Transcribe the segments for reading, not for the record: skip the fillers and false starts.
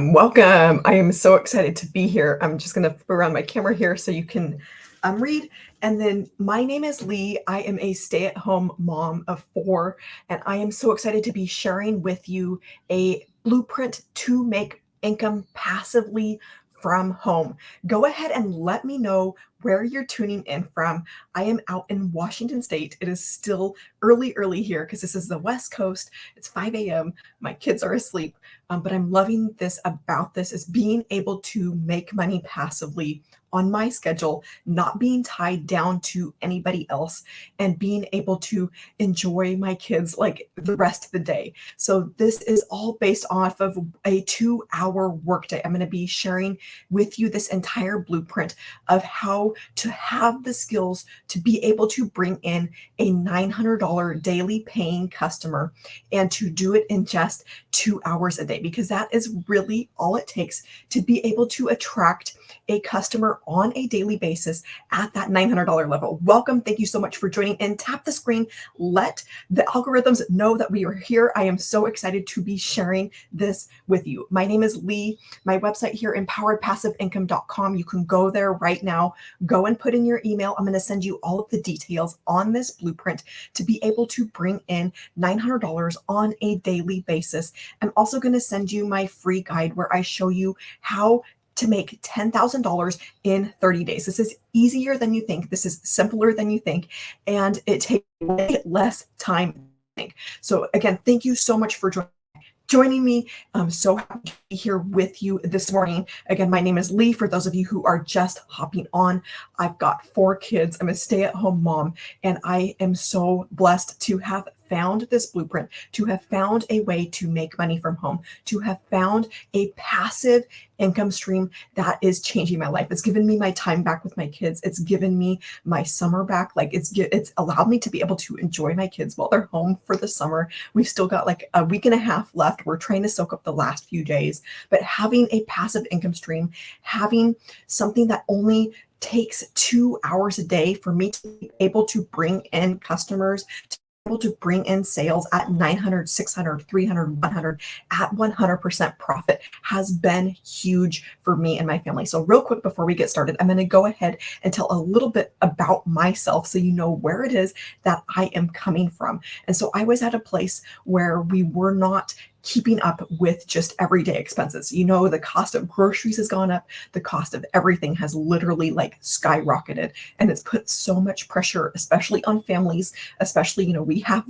Welcome. I am so excited to be here. I'm just going to flip around my camera here so you can read. And then my name is Lee. I am a stay-at-home mom of four, and I am so excited to be sharing with you a blueprint to make income passively from home. Go ahead and let me know where you're tuning in from. I am out in Washington State. It is still early here because this is the West Coast. It's 5 a.m. My kids are asleep. But I'm loving this about this is being able to make money passively on my schedule, not being tied down to anybody else, and being able to enjoy my kids like the rest of the day. So this is all based off of a 2-hour workday. I'm going to be sharing with you this entire blueprint of how to have the skills to be able to bring in a $900 daily paying customer and to do it in just 2 hours a day, because that is really all it takes to be able to attract a customer on a daily basis at that $900 level. Welcome. Thank you so much for joining in. Tap the screen. Let the algorithms know that we are here. I am so excited to be sharing this with you. My name is Lee. My website here, empoweredpassiveincome.com. You can go there right now. Go and put in your email. I'm going to send you all of the details on this blueprint to be able to bring in $900 on a daily basis. I'm also going to send you my free guide where I show you how to make $10,000 in 30 days. This is easier than you think. This is simpler than you think, and it takes way less time than you think. So again, thank you so much for joining me. I'm so happy to be here with you this morning. Again, my name is Lee. For those of you who are just hopping on, I've got 4 kids. I'm a stay-at-home mom, and I am so blessed to have found this blueprint, to have found a way to make money from home, to have found a passive income stream that is changing my life. It's given me my time back with my kids. It's given me my summer back. Like it's allowed me to be able to enjoy my kids while they're home for the summer. We've still got like a week and a half left. We're trying to soak up the last few days, but having a passive income stream, having something that only takes 2 hours a day for me to be able to bring in customers, able to bring in sales at 900, 600, 300, 100 at 100% profit has been huge for me and my family. So real quick before we get started, I'm going to go ahead and tell a little bit about myself so you know where it is that I am coming from. And so I was at a place where we were not keeping up with just everyday expenses. You know, the cost of groceries has gone up. The cost of everything has literally like skyrocketed, and it's put so much pressure, especially on families, especially, you know, we have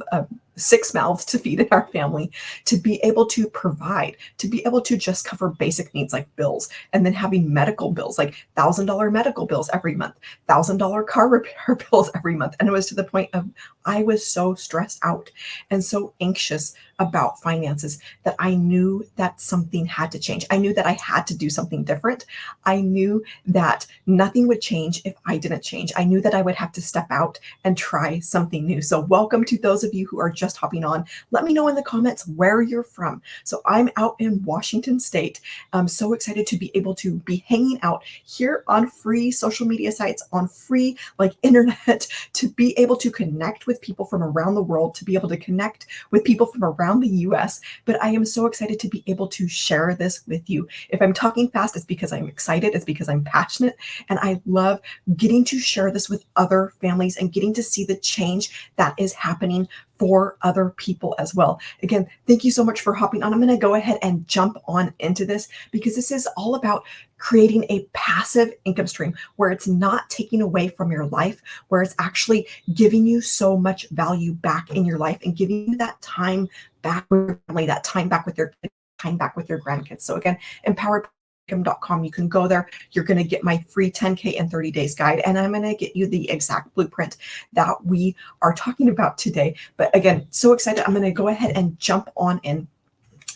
6 mouths to feed in our family, to be able to provide, to be able to just cover basic needs like bills, and then having medical bills, like $1,000 medical bills every month, $1,000 car repair bills every month. And it was to the point of I was so stressed out and so anxious about finances that I knew that something had to change. I knew that I had to do something different. I knew that nothing would change if I didn't change. I knew that I would have to step out and try something new. So welcome to those of you who are just hopping on. Let me know in the comments where you're from. So I'm out in Washington State. I'm so excited to be able to be hanging out here on free social media sites, on free like internet, to be able to connect with people from around the world, to be able to connect with people from around the US. But I am so excited to be able to share this with you. If I'm talking fast, it's because I'm excited. It's because I'm passionate. And I love getting to share this with other families and getting to see the change that is happening for other people as well. Again, thank you so much for hopping on. I'm going to go ahead and jump on into this because this is all about creating a passive income stream where it's not taking away from your life, where it's actually giving you so much value back in your life and giving you that time back with your family, that time back with your kids, time back with your grandkids. So again, empoweredpassiveincome.com. You can go there. You're going to get my free 10K in 30 days guide, and I'm going to get you the exact blueprint that we are talking about today. But again, so excited. I'm going to go ahead and jump on in.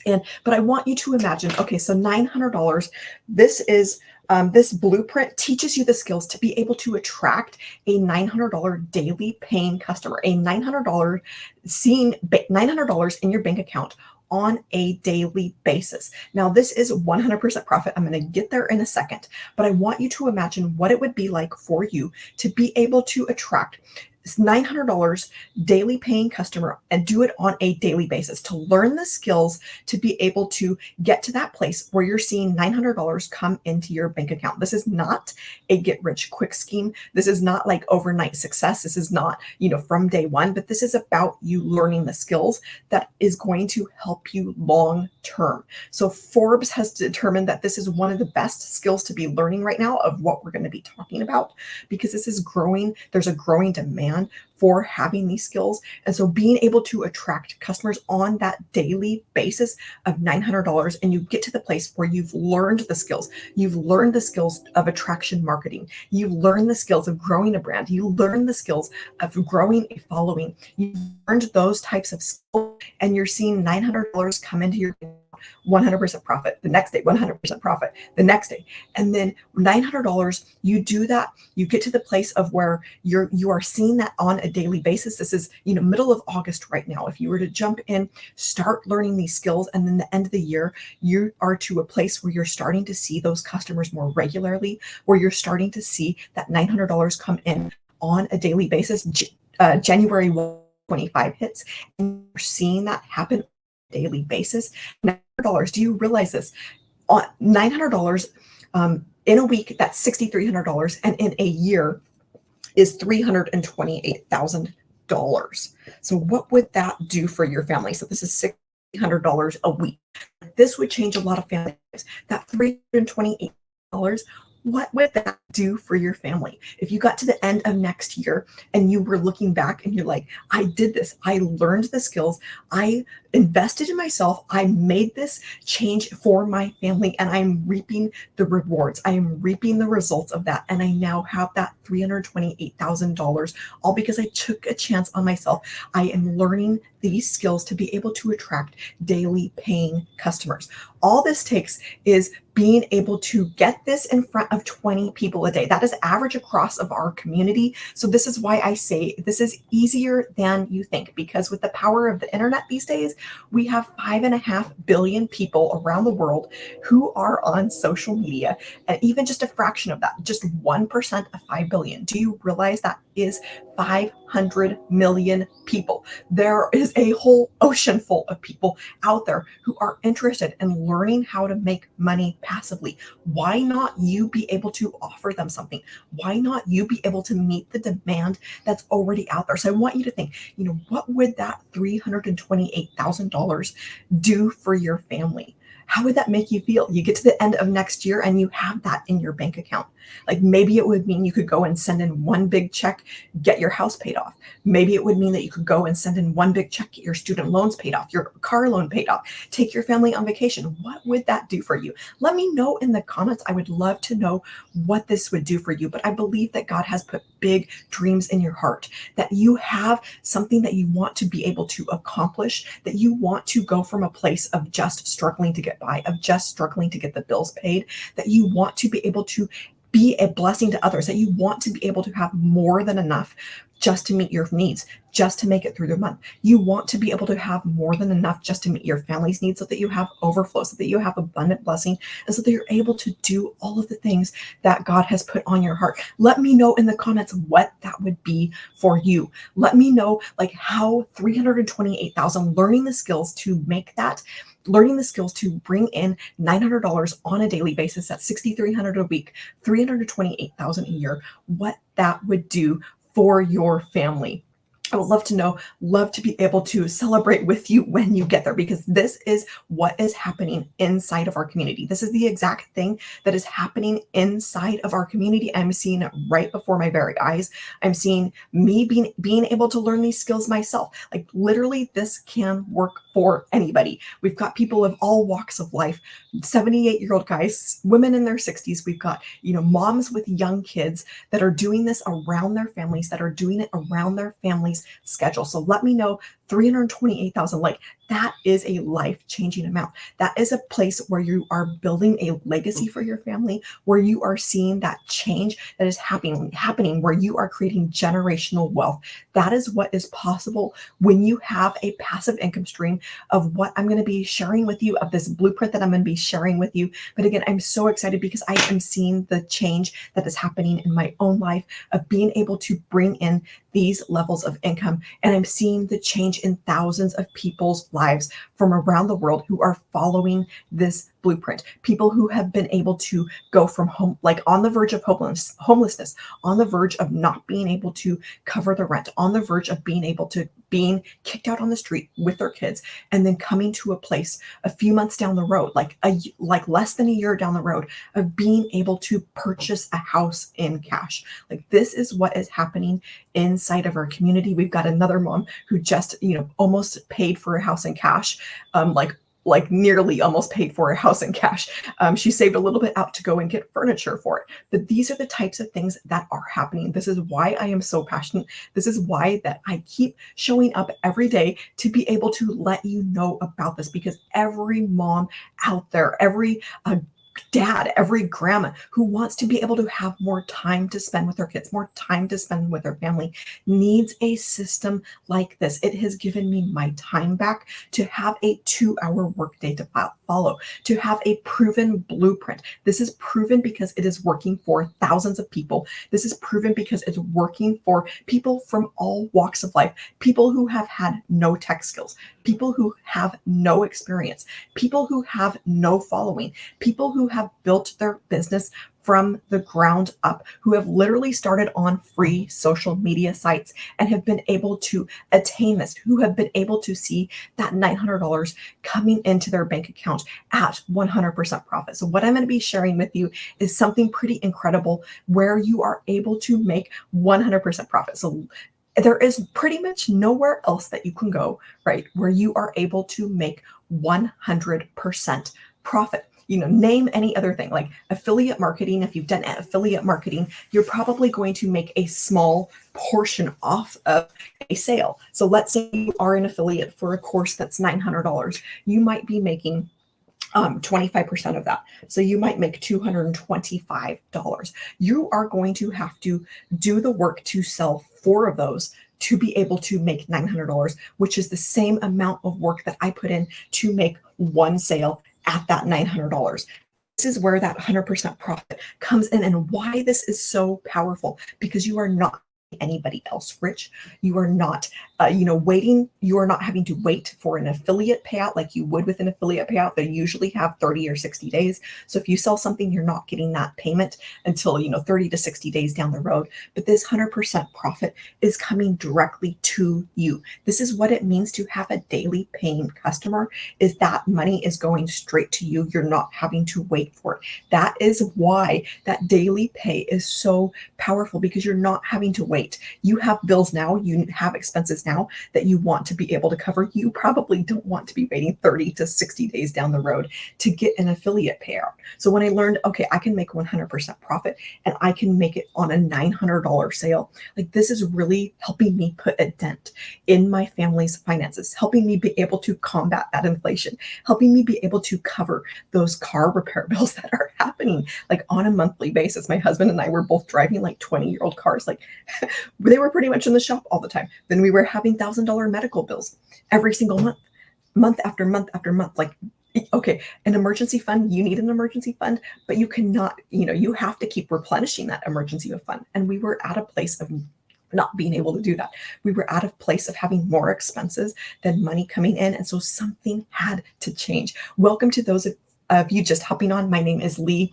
But I want you to imagine, okay, so $900, this is this blueprint teaches you the skills to be able to attract a $900 daily paying customer, a $900 $900 in your bank account on a daily basis. Now, this is 100% profit. I'm going to get there in a second, but I want you to imagine what it would be like for you to be able to attract It's $900 daily paying customer and do it on a daily basis to learn the skills to be able to get to that place where you're seeing $900 come into your bank account. This is not a get rich quick scheme. This is not like overnight success. This is not, from day one, but this is about you learning the skills that is going to help you long term. So Forbes has determined that this is one of the best skills to be learning right now of what we're going to be talking about, because this is growing. There's a growing demand for having these skills. And so being able to attract customers on that daily basis of $900, and you get to the place where you've learned the skills. You've learned the skills of attraction marketing. You've learned the skills of growing a brand. You learn the skills of growing a following. You've learned those types of skills, and you're seeing $900 come into your 100% profit the next day, 100% profit the next day. And then $900, you do that, you get to the place of where you are seeing that on a daily basis. This is, middle of August right now. If you were to jump in, start learning these skills, and then the end of the year, you are to a place where you're starting to see those customers more regularly, where you're starting to see that $900 come in on a daily basis. January 25 hits, and you're seeing that happen on a daily basis. $900. Do you realize this? On $900 in a week, that's $6,300, and in a year is $328,000. So what would that do for your family? So this is $600 a week. This would change a lot of families. That $328, what would that do for your family? If you got to the end of next year and you were looking back and you're like, I did this, I learned the skills, I invested in myself, I made this change for my family, and I'm reaping the rewards. I am reaping the results of that. And I now have that $328,000, all because I took a chance on myself. I am learning these skills to be able to attract daily paying customers. All this takes is being able to get this in front of 20 people a day. That is average across of our community. So this is why I say this is easier than you think, because with the power of the internet these days, we have 5.5 billion people around the world who are on social media, and even just a fraction of that, just 1% of 5 billion. Do you realize that is 500 million people? There is a whole ocean full of people out there who are interested in learning how to make money passively. Why not you be able to offer them something? Why not you be able to meet the demand that's already out there? So I want you to think, what would that $328,000 do for your family? How would that make you feel? You get to the end of next year and you have that in your bank account. Like maybe it would mean you could go and send in one big check, get your house paid off. Maybe it would mean that you could go and send in one big check, get your student loans paid off, your car loan paid off, take your family on vacation. What would that do for you? Let me know in the comments. I would love to know what this would do for you. But I believe that God has put big dreams in your heart, that you have something that you want to be able to accomplish, that you want to go from a place of just struggling to get by, of just struggling to get the bills paid, that you want to be able to be a blessing to others, that you want to be able to have more than enough just to meet your needs, just to make it through the month. You want to be able to have more than enough just to meet your family's needs, so that you have overflow, so that you have abundant blessing, and so that you're able to do all of the things that God has put on your heart. Let me know in the comments what that would be for you. Let me know like how 328,000, learning the skills to make that, learning the skills to bring in $900 on a daily basis, that's $6,300 a week, $328,000 a year, what that would do for your family. I would love to know, love to be able to celebrate with you when you get there, because this is what is happening inside of our community. This is the exact thing that is happening inside of our community. I'm seeing it right before my very eyes. I'm seeing me being able to learn these skills myself. Like literally, this can work for anybody. We've got people of all walks of life, 78-year-old guys, women in their 60s. We've got, moms with young kids that are doing this around their families, that are doing it around their families schedule. So let me know $328,000. Like that is a life-changing amount. That is a place where you are building a legacy for your family, where you are seeing that change that is happening, where you are creating generational wealth. That is what is possible when you have a passive income stream of what I'm going to be sharing with you, of this blueprint that I'm going to be sharing with you. But again, I'm so excited because I am seeing the change that is happening in my own life of being able to bring in these levels of income. And I'm seeing the change in thousands of people's lives from around the world who are following this blueprint. People who have been able to go from home, like on the verge of homelessness, on the verge of not being able to cover the rent, on the verge of being kicked out on the street with their kids, and then coming to a place a few months down the road, like less than a year down the road, of being able to purchase a house in cash. Like this is what is happening inside of our community. We've got another mom who just, almost paid for a house in cash, like nearly almost paid for a house in cash. She saved a little bit out to go and get furniture for it. But these are the types of things that are happening. This is why I am so passionate. This is why that I keep showing up every day to be able to let you know about this, because every mom out there, every dad, every grandma who wants to be able to have more time to spend with their kids, more time to spend with their family, needs a system like this. It has given me my time back to have a 2-hour workday to follow, to have a proven blueprint. This is proven because it is working for thousands of people. This is proven because it's working for people from all walks of life, people who have had no tech skills, people who have no experience, people who have no following, people who have built their business from the ground up, who have literally started on free social media sites and have been able to attain this, who have been able to see that $900 coming into their bank account at 100% profit. So what I'm going to be sharing with you is something pretty incredible where you are able to make 100% profit. So there is pretty much nowhere else that you can go, right, where you are able to make 100% profit. Name any other thing like affiliate marketing. If you've done affiliate marketing, you're probably going to make a small portion off of a sale. So let's say you are an affiliate for a course that's $900. You might be making 25% of that. So you might make $225. You are going to have to do the work to sell 4 of those to be able to make $900, which is the same amount of work that I put in to make one sale at that $900. This is where that 100% profit comes in, and why this is so powerful, because you are not anybody else rich. You are not waiting. You are not having to wait for an affiliate payout like you would with an affiliate payout. They usually have 30 or 60 days. So if you sell something, you're not getting that payment until 30 to 60 days down the road. But this 100% profit is coming directly to you. This is what it means to have a daily paying customer, is that money is going straight to you. You're not having to wait for it. That is why that daily pay is so powerful, because you're not having to wait. You have bills now, you have expenses now that you want to be able to cover. You probably don't want to be waiting 30 to 60 days down the road to get an affiliate payout. So when I learned, okay, I can make 100% profit and I can make it on a $900 sale, like this is really helping me put a dent in my family's finances, helping me be able to combat that inflation, helping me be able to cover those car repair bills that are happening like on a monthly basis. My husband and I were both driving like 20-year-old cars. Like they were pretty much in the shop all the time. Then we were having $1,000 medical bills every single month after month after month. Like, okay, an emergency fund, you need an emergency fund, but you cannot, you have to keep replenishing that emergency fund. And we were at a place of not being able to do that. We were at a place of having more expenses than money coming in. And so something had to change. Welcome to those of you just hopping on. My name is Lee.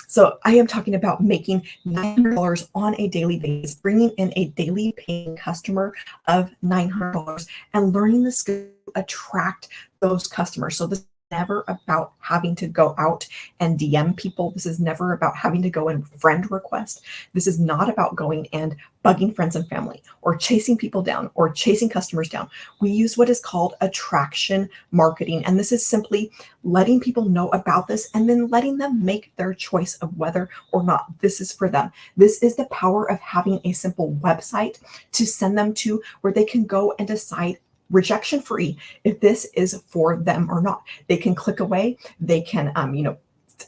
So I am talking about making $900 on a daily basis, bringing in a daily paying customer of $900 and learning the skill to attract those customers. So this is never about having to go out and DM people. This is never about having to go and friend request. This is not about going and bugging friends and family or chasing people down or chasing customers down. We use what is called attraction marketing. And this is simply letting people know about this and then letting them make their choice of whether or not this is for them. This is the power of having a simple website to send them to, where they can go and decide rejection free if this is for them or not. They can click away, they can,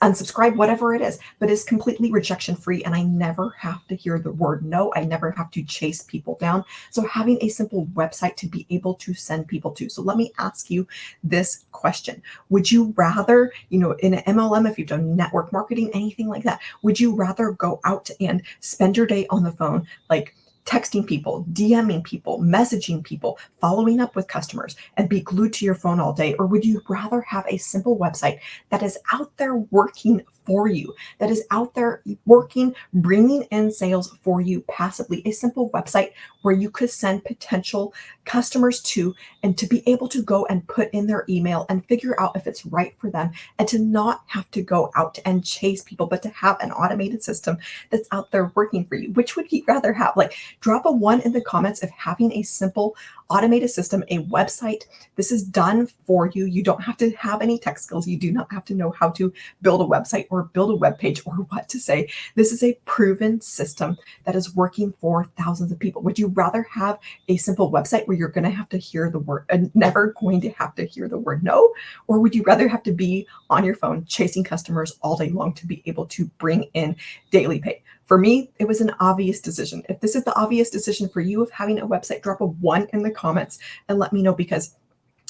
unsubscribe, whatever it is, but it's completely rejection free. And I never have to hear the word no. I never have to chase people down. So having a simple website to be able to send people to. So let me ask you this question. Would you rather, in an MLM, if you've done network marketing, anything like that, would you rather go out and spend your day on the phone, like texting people, DMing people, messaging people, following up with customers, and be glued to your phone all day? Or would you rather have a simple website that is out there working for you, that is out there working, bringing in sales for you passively? A simple website where you could send potential customers to, and to be able to go and put in their email and figure out if it's right for them, and to not have to go out and chase people, but to have an automated system that's out there working for you. Which would you rather have? Like, drop a 1 in the comments if having a simple automated system, a website, this is done for you. You don't have to have any tech skills. You do not have to know how to build a website or build a web page or what to say. This is a proven system that is working for thousands of people. Would you rather have a simple website where you're going to have to hear the word, never going to have to hear the word no? Or would you rather have to be on your phone chasing customers all day long to be able to bring in daily pay? For me, it was an obvious decision. If this is the obvious decision for you of having a website, drop a 1 in the comments and let me know, because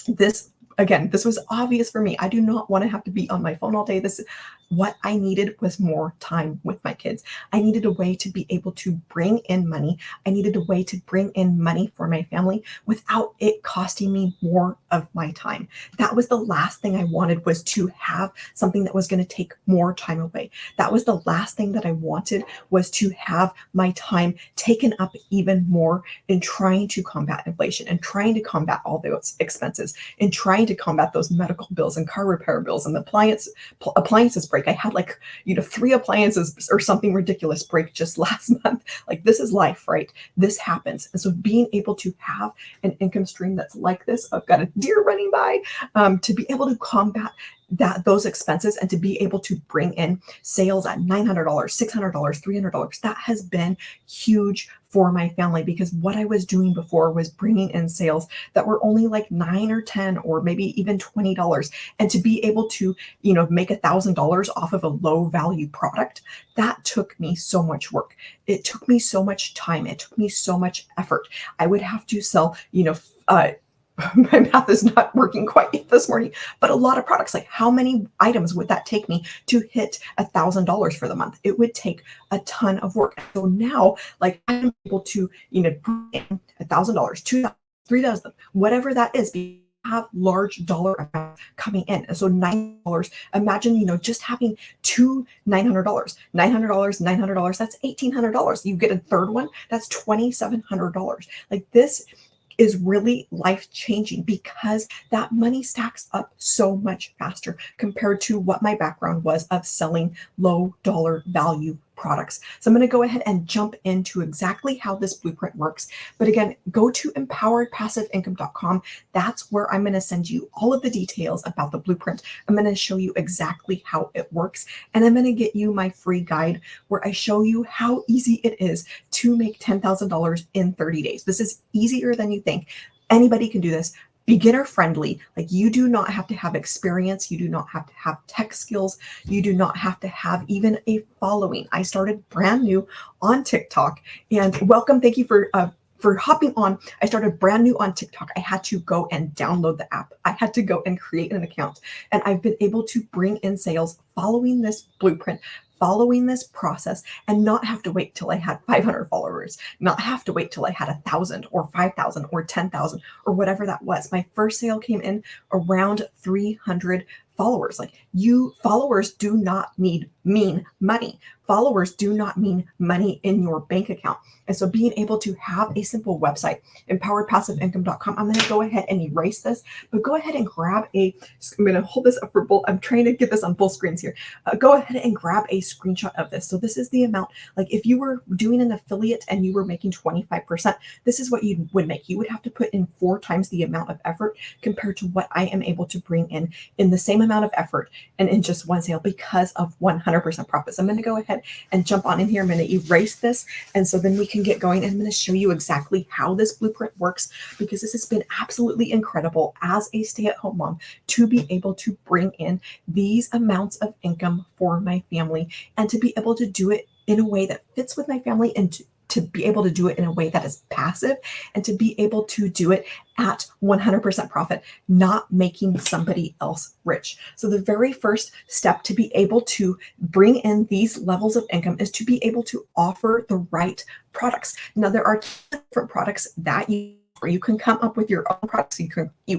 this, again, this was obvious for me. I do not want to have to be on my phone all day. What I needed was more time with my kids. I needed a way to be able to bring in money. I needed a way to bring in money for my family without it costing me more of my time. That was the last thing I wanted, was to have something that was going to take more time away. That was the last thing that I wanted, was to have my time taken up even more in trying to combat inflation and trying to combat all those expenses and trying to combat those medical bills and car repair bills and the appliances break. I had 3 appliances or something ridiculous break just last month. Like, this is life, right? This happens. And so being able to have an income stream that's like this, I've got a deer running by, to be able to combat those expenses and to be able to bring in sales at $900, $600, $300, that has been huge for my family, because what I was doing before was bringing in sales that were only like $9 or $10 or maybe even $20. And to be able to, make $1,000 off of a low value product, that took me so much work. It took me so much time. It took me so much effort. I would have to sell, my math is not working quite yet this morning, but a lot of products. Like, how many items would that take me to hit $1,000 for the month? It would take a ton of work. So now, like, I'm able to, bring in $1,000, $2,000, $3,000, whatever that is, because I have large dollar amounts coming in. And so $9, imagine, just having two $900, $900, that's $1,800. You get a third one, that's $2,700. Like, this is really life-changing, because that money stacks up so much faster compared to what my background was of selling low dollar value products. So I'm going to go ahead and jump into exactly how this blueprint works. But again, go to empoweredpassiveincome.com. That's where I'm going to send you all of the details about the blueprint. I'm going to show you exactly how it works. And I'm going to get you my free guide where I show you how easy it is to make $10,000 in 30 days. This is easier than you think. Anybody can do this. Beginner friendly. Like, you do not have to have experience. You do not have to have tech skills. You do not have to have even a following. I started brand new on TikTok, and welcome. Thank you for hopping on. I started brand new on TikTok. I had to go and download the app. I had to go and create an account, and I've been able to bring in sales following this blueprint, following this process, and not have to wait till I had 500 followers, not have to wait till I had 1,000 or 5,000 or 10,000 or whatever that was. My first sale came in around 300 followers. Like, followers do not mean money. Followers do not mean money in your bank account. And so being able to have a simple website, empoweredpassiveincome.com, I'm going to go ahead and erase this, but go ahead and grab I'm going to hold this up for both. I'm trying to get this on both screens here. Go ahead and grab a screenshot of this. So this is the amount, like, if you were doing an affiliate and you were making 25%, this is what you would make. You would have to put in 4 times the amount of effort compared to what I am able to bring in the same amount of effort and in just one sale, because of 100% 100% profit. So I'm going to go ahead and jump on in here. I'm going to erase this. And so then we can get going. And I'm going to show you exactly how this blueprint works, because this has been absolutely incredible as a stay-at-home mom to be able to bring in these amounts of income for my family and to be able to do it in a way that fits with my family, and to be able to do it in a way that is passive, and to be able to do it at 100% profit, not making somebody else rich. So the very first step to be able to bring in these levels of income is to be able to offer the right products. Now, there are different products that you can come up with your own products. You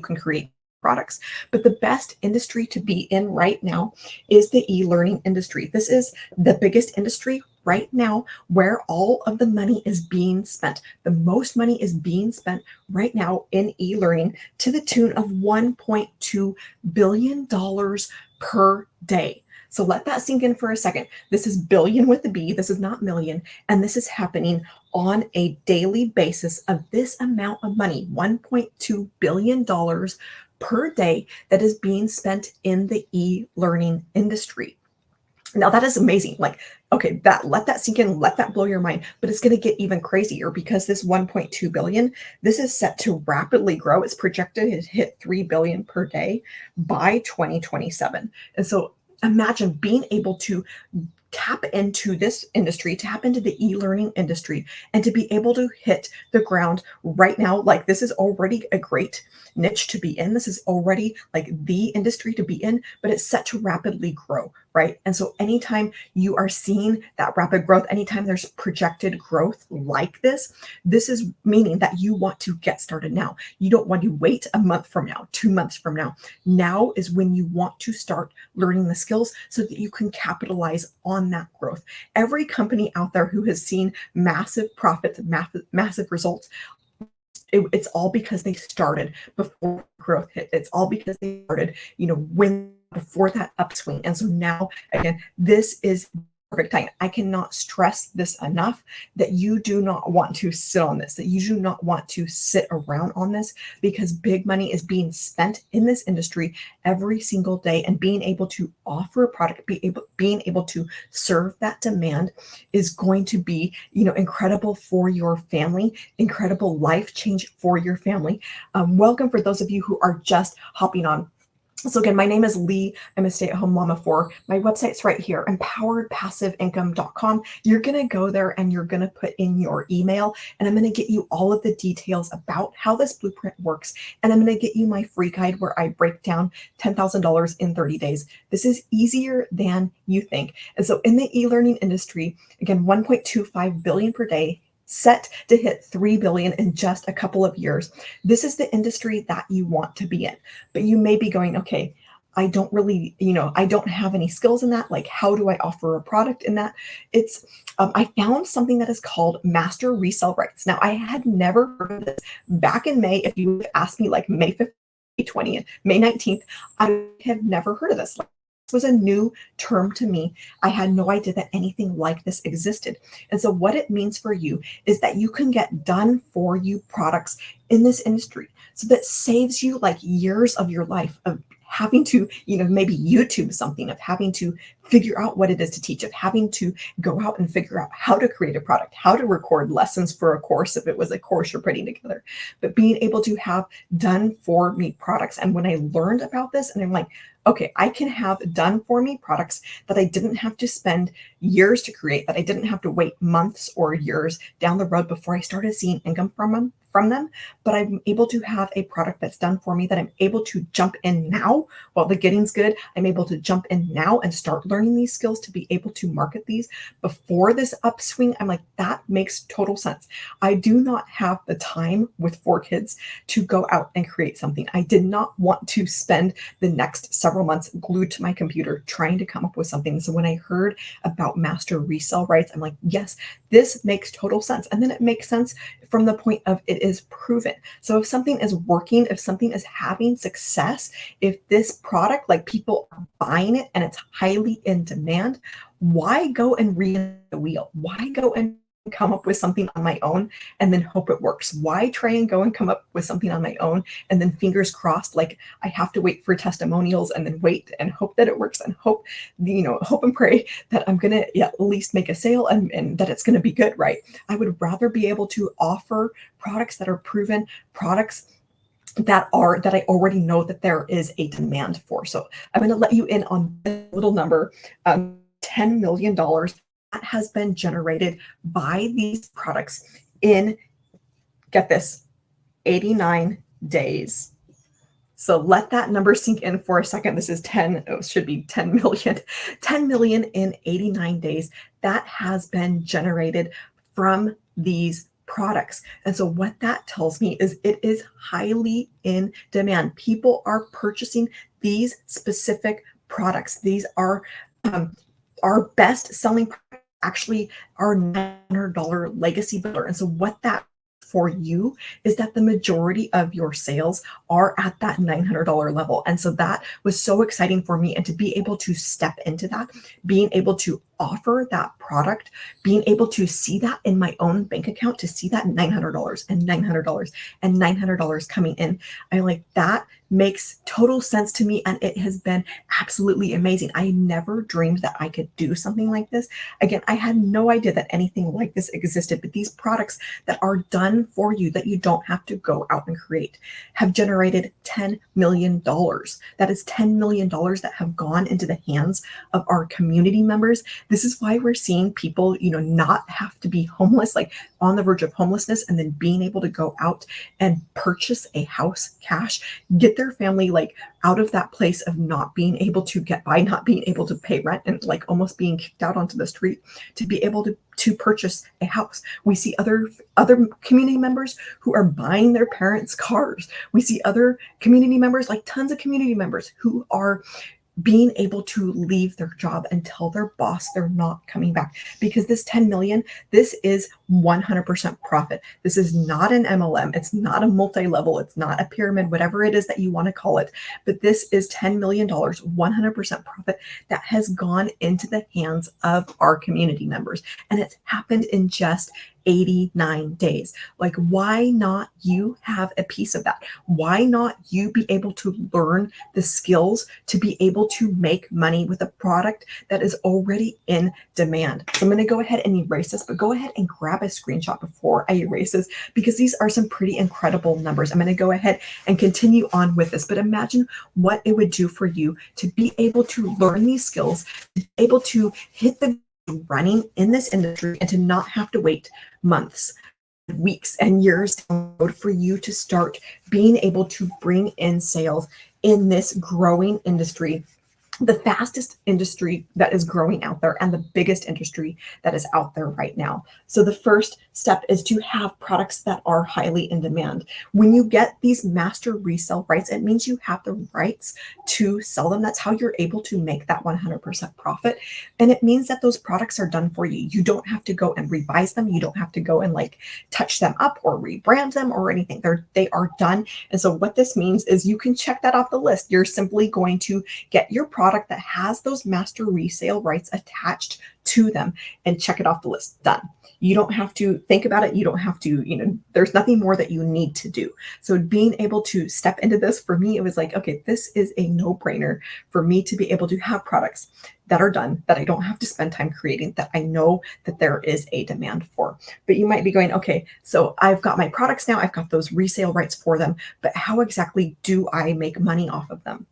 can create products, but the best industry to be in right now is the e-learning industry. This is the biggest industry right now where all of the money is being spent. The most money is being spent right now in e-learning to the tune of $1.2 billion per day. So let that sink in for a second. This is billion with a B. This is not million. And this is happening on a daily basis of this amount of money, $1.2 billion per day, that is being spent in the e-learning industry. Now that is amazing. Like, okay, let that sink in, let that blow your mind. But it's going to get even crazier, because this 1.2 billion, this is set to rapidly grow. It's projected to hit 3 billion per day by 2027. And so imagine being able to tap into this industry, tap into the e-learning industry, and to be able to hit the ground right now. Like, this is already a great niche to be in. This is already like the industry to be in, but it's set to rapidly grow, right? And so anytime you are seeing that rapid growth, anytime there's projected growth like this is meaning that you want to get started now. You don't want to wait a month from now, 2 months from now. Now is when you want to start learning the skills so that you can capitalize on that growth. Every company out there who has seen massive profits, massive results, it's all because they started before growth hit. It's all because they started, when before that upswing. And so now, again, this is perfect time. I cannot stress this enough, that you do not want to sit on this, that you do not want to sit around on this, because big money is being spent in this industry every single day, and being able to offer a product, being able to serve that demand is going to be, incredible for your family, incredible life change for your family. Welcome for those of you who are just hopping on. So again, my name is Lee. I'm a stay-at-home mom of 4. My website's right here, empoweredpassiveincome.com. You're going to go there and you're going to put in your email, and I'm going to get you all of the details about how this blueprint works. And I'm going to get you my free guide where I break down $10,000 in 30 days. This is easier than you think. And so in the e-learning industry, again, 1.25 billion per day, set to hit 3 billion in just a couple of years. This is the industry that you want to be in. But you may be going, okay, I don't really, I don't have any skills in that. Like, how do I offer a product in that? It's, I found something that is called master resale rights. Now, I had never heard of this back in May. If you asked me like May 15th, 20th, May 19th, I have never heard of this. This was a new term to me. I had no idea that anything like this existed. And so what it means for you is that you can get done for you products in this industry. So that saves you like years of your life of having to, maybe YouTube something, of having to figure out what it is to teach, of having to go out and figure out how to create a product, how to record lessons for a course if it was a course you're putting together, but being able to have done for me products. And when I learned about this, and I'm like, okay, I can have done for me products that I didn't have to spend years to create, that I didn't have to wait months or years down the road before I started seeing income from them, but I'm able to have a product that's done for me, that I'm able to jump in now while the getting's good. I'm able to jump in now and start learning these skills to be able to market these before this upswing. I'm like, that makes total sense. I do not have the time with 4 kids to go out and create something. I did not want to spend the next several months glued to my computer trying to come up with something. So when I heard about master resale rights, I'm like, yes, this makes total sense. And then it makes sense from the point of it is proven. So if something is working, if something is having success, if this product, like, people are buying it and it's highly in demand, why go and reinvent the wheel? Why go and come up with something on my own and then hope it works? Why try and go and come up with something on my own and then fingers crossed, like I have to wait for testimonials and then wait and hope that it works and hope, hope and pray that I'm going to at least make a sale and that it's going to be good, right? I would rather be able to offer products that are proven, products that I already know that there is a demand for. So I'm going to let you in on a little number, $10 million that has been generated by these products in, get this, 89 days. So let that number sink in for a second. This is 10, it should be 10 million, 10 million in 89 days that has been generated from these products. And so what that tells me is it is highly in demand. People are purchasing these specific products. These are our best selling product, actually our $900 legacy builder. And so what that for you is that the majority of your sales are at that $900 level. And so that was so exciting for me. And to be able to step into that, being able to offer that product, being able to see that in my own bank account, to see that $900 and $900 and $900 coming in, I'm like, that makes total sense to me. And it has been absolutely amazing. I never dreamed that I could do something like this. Again, I had no idea that anything like this existed, but these products that are done for you, that you don't have to go out and create, have generated $10 million. That is $10 million that have gone into the hands of our community members. This is why we're seeing people, not have to be homeless, like on the verge of homelessness, and then being able to go out and purchase a house cash, get their family like out of that place of not being able to get by, not being able to pay rent, and like almost being kicked out onto the street, to be able to purchase a house. We see other community members who are buying their parents' cars. We see other community members, like tons of community members, who are being able to leave their job and tell their boss they're not coming back, because this 10 million, this is 100% profit. This is not an MLM. It's not a multi-level. It's not a pyramid, whatever it is that you want to call it. But this is $10 million, 100% profit that has gone into the hands of our community members. And it's happened in just 89 days. Like, why not you have a piece of that? Why not you be able to learn the skills to be able to make money with a product that is already in demand? So I'm going to go ahead and erase this, but go ahead and grab a screenshot before I erase this, because these are some pretty incredible numbers. I'm going to go ahead and continue on with this, but imagine what it would do for you to be able to learn these skills, to be able to hit the running in this industry, and to not have to wait months, weeks, and years down the road for you to start being able to bring in sales in this growing industry, the fastest industry that is growing out there and the biggest industry that is out there right now. So the first step is to have products that are highly in demand. When you get these master resale rights, it means you have the rights to sell them. That's how you're able to make that 100% profit. And it means that those products are done for you. You don't have to go and revise them. You don't have to go and like touch them up or rebrand them or anything. They are done. And so what this means is you can check that off the list. You're simply going to get your product that has those master resale rights attached to them and check it off the list. Done. You don't have to think about it. You don't have to, there's nothing more that you need to do. So being able to step into this, for me, it was like, okay, this is a no-brainer for me to be able to have products that are done, that I don't have to spend time creating, that I know that there is a demand for. But you might be going, okay, so I've got my products now, I've got those resale rights for them, but how exactly do I make money off of them?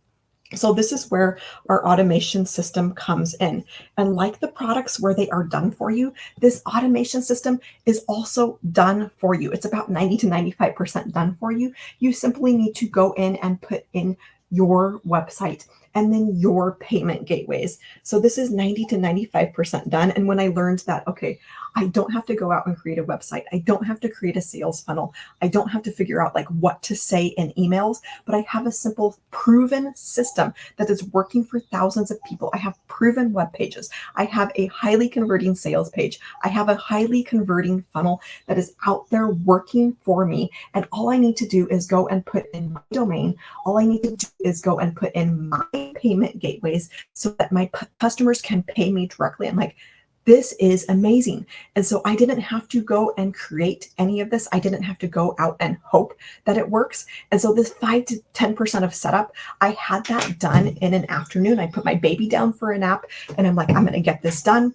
So this is where our automation system comes in. And like the products where they are done for you, this automation system is also done for you. It's about 90 to 95% done for you. You simply need to go in and put in your website and then your payment gateways. So this is 90 to 95% done. And when I learned that, okay, I don't have to go out and create a website. I don't have to create a sales funnel. I don't have to figure out like what to say in emails, but I have a simple proven system that is working for thousands of people. I have proven web pages. I have a highly converting sales page. I have a highly converting funnel that is out there working for me. And all I need to do is go and put in my domain. All I need to do is go and put in my payment gateways so that my customers can pay me directly. I'm like, This is amazing. And so I didn't have to go and create any of this. I didn't have to go out and hope that it works. And so this 5 to 10% of setup, I had that done in an afternoon. I put my baby down for a nap and I'm like, I'm going to get this done.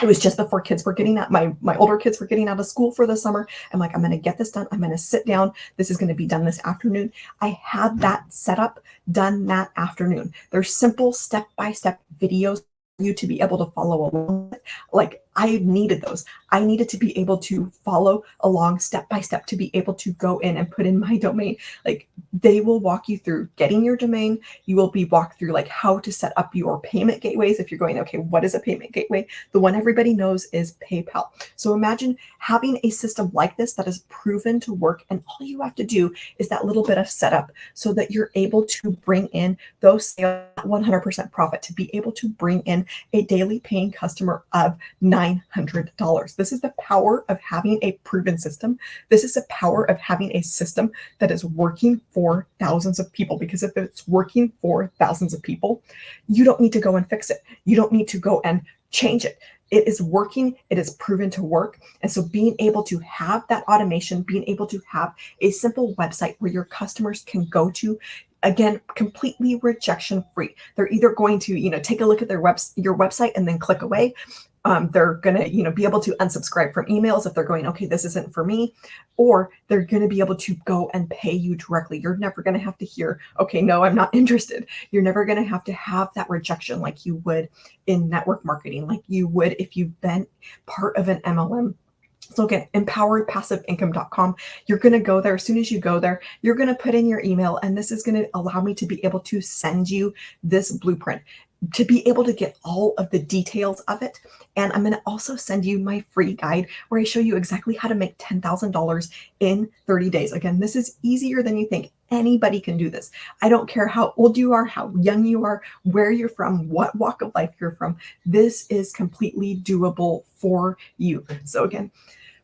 It was just before kids were getting out, my older kids were getting out of school for the summer. I'm like, I'm going to get this done. I'm going to sit down. This is going to be done this afternoon. I had that setup done that afternoon. There's simple step-by-step videos for you to be able to follow along with. Like I needed those. I needed to be able to follow along step by step to be able to go in and put in my domain. Like they will walk you through getting your domain. You will be walked through like how to set up your payment gateways. If you're going, okay, what is a payment gateway? The one everybody knows is PayPal. So imagine having a system like this that is proven to work, and all you have to do is that little bit of setup so that you're able to bring in those sales at 100% profit, to be able to bring in a daily paying customer of $900. This is the power of having a proven system. This is the power of having a system that is working for thousands of people, because if it's working for thousands of people, you don't need to go and fix it. You don't need to go and change it. It is working. It is proven to work. And so being able to have that automation, being able to have a simple website where your customers can go to, again, completely rejection free. They're either going to, take a look at your website and then click away. They're going to, be able to unsubscribe from emails if they're going, okay, this isn't for me, or they're going to be able to go and pay you directly. You're never going to have to hear, okay, no, I'm not interested. You're never going to have that rejection like you would in network marketing, like you would if you've been part of an MLM. So again, empoweredpassiveincome.com. You're going to go there. As soon as you go there, you're going to put in your email, and this is going to allow me to be able to send you this blueprint, to be able to get all of the details of it. And I'm going to also send you my free guide where I show you exactly how to make $10,000 in 30 days. Again, this is easier than you think. Anybody can do this. I don't care how old you are, how young you are, where you're from, what walk of life you're from. This is completely doable for you. So again,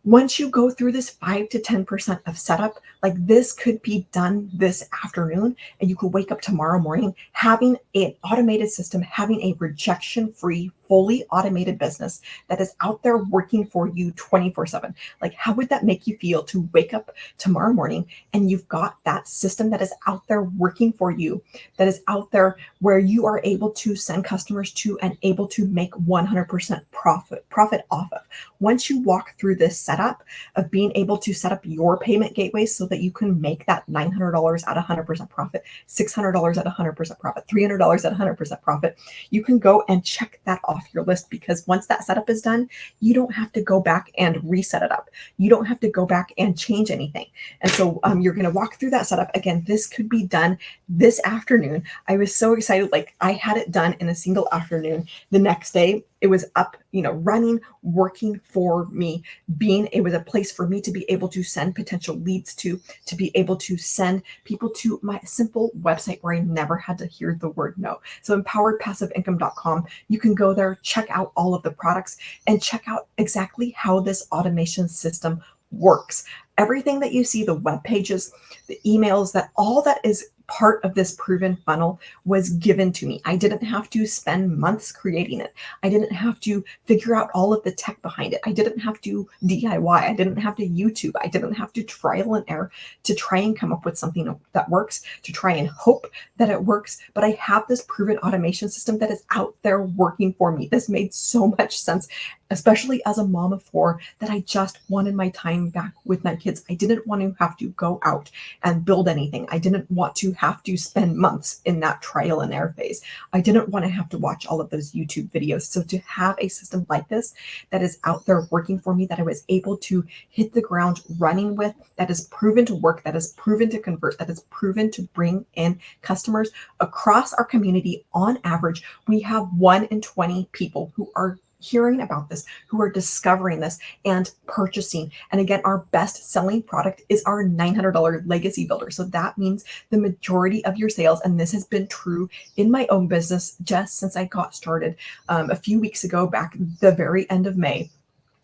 once you go through this 5 to 10% of setup, like this could be done this afternoon, and you could wake up tomorrow morning having an automated system, having a rejection-free, fully automated business that is out there working for you 24/7. Like, how would that make you feel to wake up tomorrow morning and you've got that system that is out there working for you, that is out there where you are able to send customers to and able to make 100% profit off of? Once you walk through this setup of being able to set up your payment gateways so that you can make that $900 at 100% profit, $600 at 100% profit, $300 at 100% profit, you can go and check that off your list, because once that setup is done, you don't have to go back and reset it up. You don't have to go back and change anything. And so you're going to walk through that setup. Again, this could be done this afternoon. I was so excited. Like, I had it done in a single afternoon. The next day, it was up, running, working for me. It was a place for me to be able to send potential leads to be able to send people to my simple website where I never had to hear the word no. So empoweredpassiveincome.com, you can go there, check out all of the products, and check out exactly how this automation system works. Everything that you see, the web pages, the emails, that all that is part of this proven funnel was given to me. I didn't have to spend months creating it. I didn't have to figure out all of the tech behind it. I didn't have to DIY. I didn't have to YouTube. I didn't have to trial and error to try and come up with something that works, to try and hope that it works. But I have this proven automation system that is out there working for me. This made so much sense, especially as a mom of 4, that I just wanted my time back with my kids. I didn't want to have to go out and build anything. I didn't want to have to spend months in that trial and error phase. I didn't want to have to watch all of those YouTube videos. So to have a system like this that is out there working for me, that I was able to hit the ground running with, that is proven to work, that is proven to convert, that is proven to bring in customers across our community. On average, we have 1 in 20 people who are hearing about this, who are discovering this and purchasing. And again, our best selling product is our $900 legacy builder. So that means the majority of your sales, and this has been true in my own business just since I got started a few weeks ago, back the very end of May.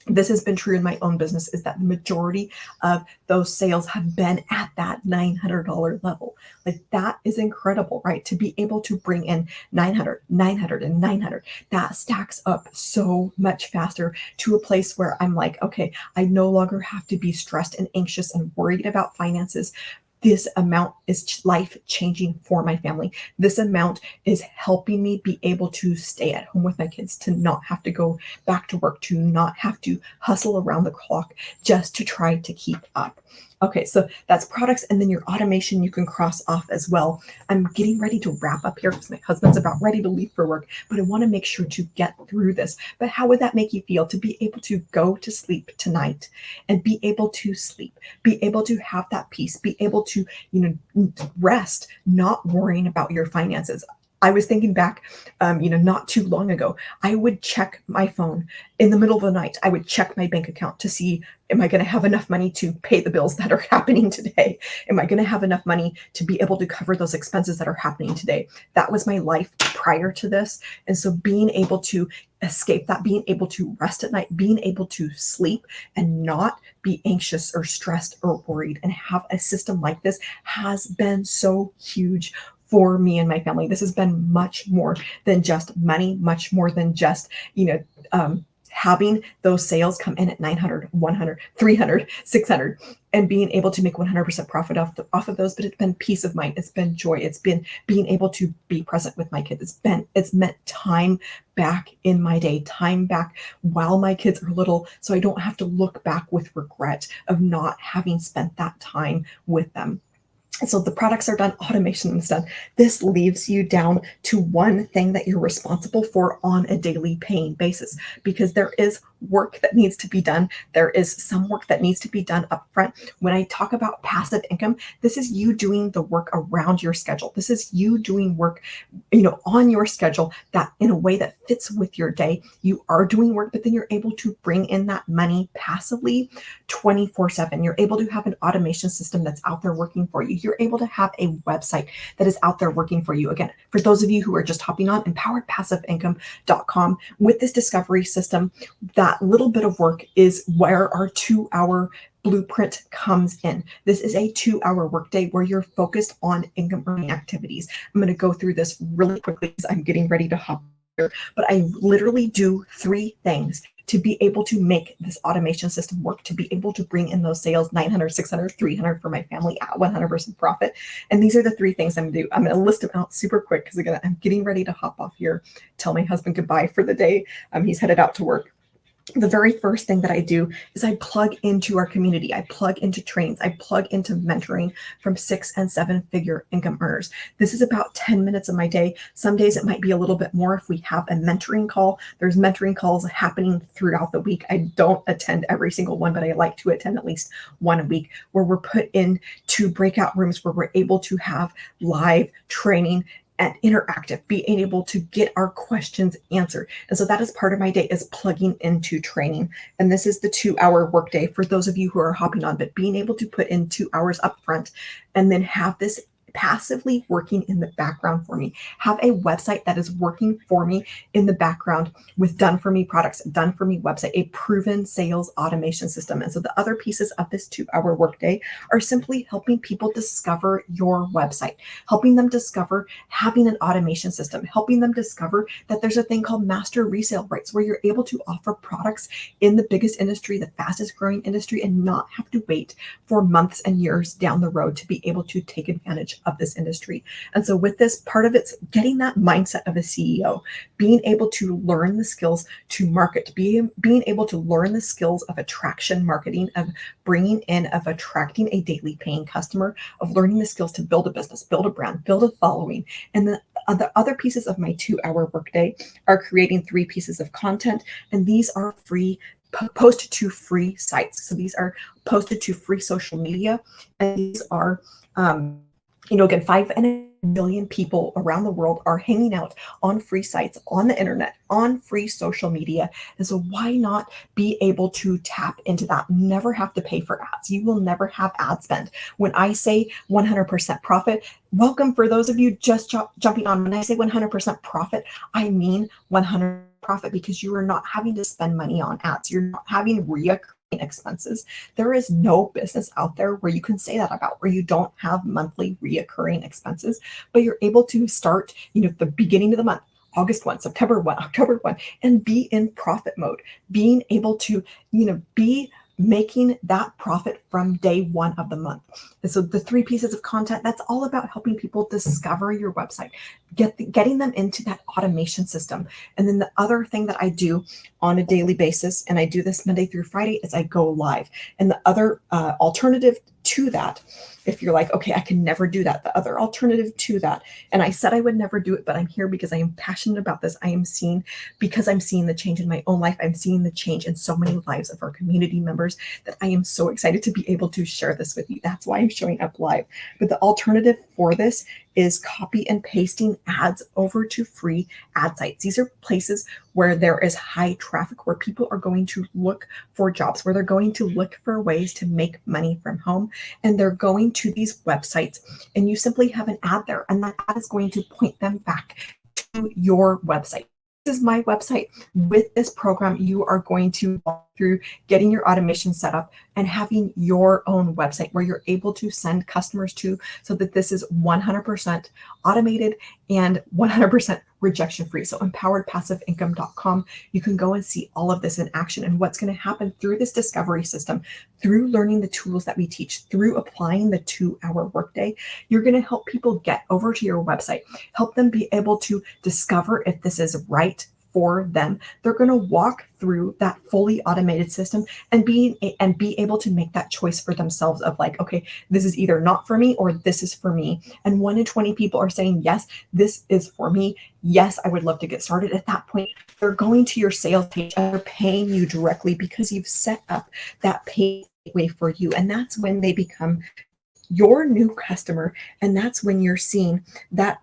this has been true in my own business, is that the majority of those sales have been at that $900 level. Like, that is incredible, right? To be able to bring in 900, 900, and 900, that stacks up so much faster to a place where I'm like, okay, I no longer have to be stressed and anxious and worried about finances. This amount is life changing for my family. This amount is helping me be able to stay at home with my kids, to not have to go back to work, to not have to hustle around the clock just to try to keep up. Okay, so that's products, and then your automation you can cross off as well. I'm getting ready to wrap up here because my husband's about ready to leave for work, but I want to make sure to get through this. But how would that make you feel to be able to go to sleep tonight and be able to sleep, be able to have that peace, be able to, rest, not worrying about your finances? I was thinking back, not too long ago, I would check my phone in the middle of the night. I would check my bank account to see, am I going to have enough money to pay the bills that are happening today? Am I going to have enough money to be able to cover those expenses that are happening today? That was my life prior to this. And so being able to escape that, being able to rest at night, being able to sleep and not be anxious or stressed or worried, and have a system like this has been so huge for me and my family. This has been much more than just money, much more than just, having those sales come in at 900, 100, 300, 600, and being able to make 100% profit off of those. But it's been peace of mind. It's been joy. It's been being able to be present with my kids. It's meant time back in my day, time back while my kids are little, so I don't have to look back with regret of not having spent that time with them. So the products are done, automation is done. This leaves you down to one thing that you're responsible for on a daily paying basis, because there is work that needs to be done. There is some work that needs to be done up front. When I talk about passive income, this is you doing the work around your schedule. This is you doing work, on your schedule, that in a way that fits with your day. You are doing work, but then you're able to bring in that money passively 24/7. You're able to have an automation system that's out there working for you. You're able to have a website that is out there working for you. Again, for those of you who are just hopping on, empoweredpassiveincome.com, with this discovery system, that little bit of work is where our 2-hour blueprint comes in. This is a 2-hour workday where you're focused on income earning activities. I'm going to go through this really quickly because I'm getting ready to hop here, but I literally do 3 things to be able to make this automation system work, to be able to bring in those sales, 900, 600, 300 for my family at 100% profit. And these are the 3 things I'm going to do. I'm going to list them out super quick because again, I'm getting ready to hop off here, tell my husband goodbye for the day. He's headed out to work. The very first thing that I do is I plug into our community. I plug into trains. I plug into mentoring from 6 and 7 figure income earners. This is about 10 minutes of my day. Some days it might be a little bit more if we have a mentoring call. There's mentoring calls happening throughout the week. I don't attend every single one, but I like to attend at least one a week, where we're put into breakout rooms where we're able to have live training and interactive, being able to get our questions answered. And so that is part of my day, is plugging into training. And this is the 2-hour workday for those of you who are hopping on, but being able to put in 2 hours up front and then have this passively working in the background for me. Have a website that is working for me in the background with done for me products, done for me website, a proven sales automation system. And so the other pieces of this 2-hour workday are simply helping people discover your website, helping them discover having an automation system, helping them discover that there's a thing called master resale rights, where you're able to offer products in the biggest industry, the fastest growing industry, and not have to wait for months and years down the road to be able to take advantage of this industry. And so with this, part of it's getting that mindset of a CEO, being able to learn the skills to market, being able to learn the skills of attraction marketing, of bringing in, of attracting a daily paying customer, of learning the skills to build a business, build a brand, build a following. And the other pieces of my 2-hour workday are creating 3 pieces of content. And these are free, posted to free sites. So these are posted to free social media. And these are, again, 5 billion people around the world are hanging out on free sites, on the internet, on free social media. And so why not be able to tap into that? Never have to pay for ads. You will never have ad spend. When I say 100% profit, welcome for those of you just jumping on. When I say 100% profit, I mean 100% profit because you are not having to spend money on ads. You're not having reoccurring expenses. There is no business out there where you can say that about, where you don't have monthly reoccurring expenses, but you're able to start, the beginning of the month, August 1, September 1, October 1, and be in profit mode, being able to, be making that profit from day one of the month. And so the 3 pieces of content, that's all about helping people discover your website, getting them into that automation system. And then the other thing that I do on a daily basis, and I do this Monday through Friday, is I go live. And the other alternative to that, if you're like, okay, I can never do that, the other alternative to that, and I said I would never do it, but I'm here because I am passionate about this. Because I'm seeing the change in my own life. I'm seeing the change in so many lives of our community members that I am so excited to be able to share this with you. That's why I'm showing up live. But the alternative for this is copy and pasting ads over to free ad sites. These are places where there is high traffic, where people are going to look for jobs, where they're going to look for ways to make money from home. And they're going to these websites, and you simply have an ad there, and that ad is going to point them back to your website. This is my website. With this program, you are going to walk through getting your automation set up and having your own website where you're able to send customers to, so that this is 100% automated and 100% rejection free. So empoweredpassiveincome.com, you can go and see all of this in action. And what's going to happen through this discovery system, through learning the tools that we teach, through applying the 2-hour workday, you're going to help people get over to your website, help them be able to discover if this is right for them. They're going to walk through that fully automated system and be able to make that choice for themselves of like, okay, this is either not for me or this is for me. And 1 in 20 people are saying, yes, this is for me. Yes, I would love to get started. At that point, they're going to your sales page and they're paying you directly because you've set up that pay way for you. And that's when they become your new customer. And that's when you're seeing that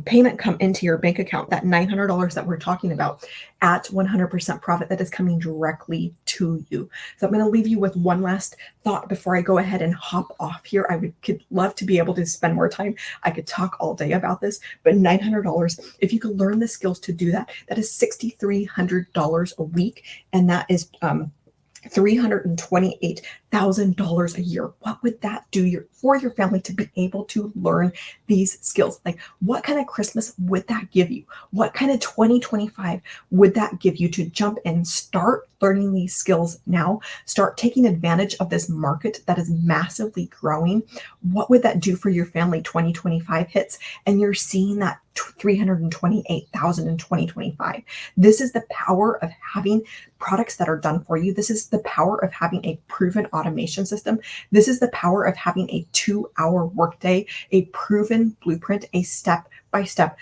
payment come into your bank account, that $900 that we're talking about at 100% profit that is coming directly to you. So I'm going to leave you with one last thought before I go ahead and hop off here. Could love to be able to spend more time. I could talk all day about this, but $900, if you could learn the skills to do that, that is $6,300 a week. And that is $328,000 a year. What would that do for your family to be able to learn these skills? Like, what kind of Christmas would that give you? What kind of 2025 would that give you to jump in, start learning these skills now, start taking advantage of this market that is massively growing? What would that do for your family? 2025 hits and you're seeing that 328,000 in 2025. This is the power of having products that are done for you. This is the power of having a proven automation system. This is the power of having a 2-hour workday, a proven blueprint, a step by step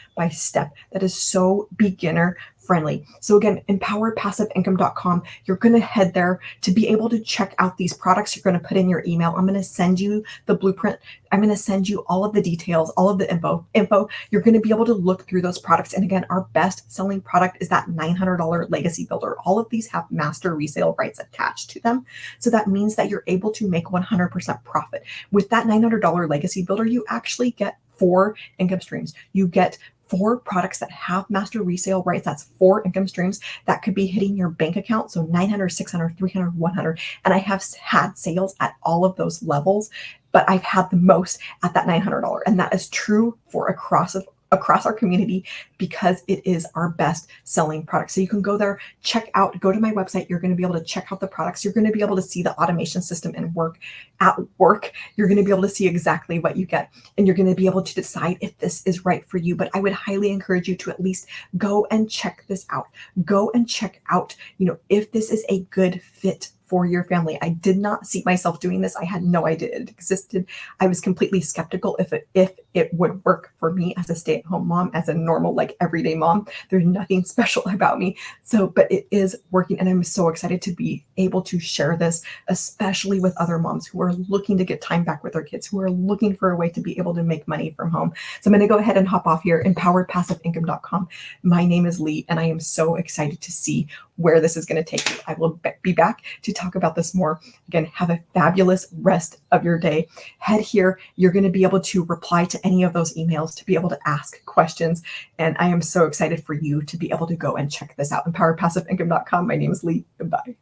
that is so beginner friendly. So again, empoweredpassiveincome.com, you're going to head there to be able to check out these products. You're going to put in your email. I'm going to send you the blueprint. I'm going to send you all of the details, all of the info. You're going to be able to look through those products. And again, our best selling product is that $900 legacy builder. All of these have master resale rights attached to them. So that means that you're able to make 100% profit. With that $900 legacy builder, you actually get 4 income streams. You get 4 products that have master resale rights. That's 4 income streams that could be hitting your bank account. So 900, 600, 300, 100. And I have had sales at all of those levels, but I've had the most at that $900. And that is true for across our community because it is our best selling product. So you can go there, go to my website. You're going to be able to check out the products. You're going to be able to see the automation system and work. You're going to be able to see exactly what you get, and you're going to be able to decide if this is right for you. But I would highly encourage you to at least go and check this out. Go and check out, if this is a good fit for your family. I did not see myself doing this. I had no idea it existed. I was completely skeptical if it would work for me as a stay-at-home mom, as a normal, like everyday mom. There's nothing special about me. But it is working. And I'm so excited to be able to share this, especially with other moms who are looking to get time back with their kids, who are looking for a way to be able to make money from home. So I'm going to go ahead and hop off here, empoweredpassiveincome.com. My name is Lee, and I am so excited to see where this is going to take you. I will be back to talk about this more. Again, have a fabulous rest of your day. Head here. You're going to be able to reply to any of those emails, to be able to ask questions. And I am so excited for you to be able to go and check this out. EmpoweredPassiveIncome.com. My name is Lee. Goodbye.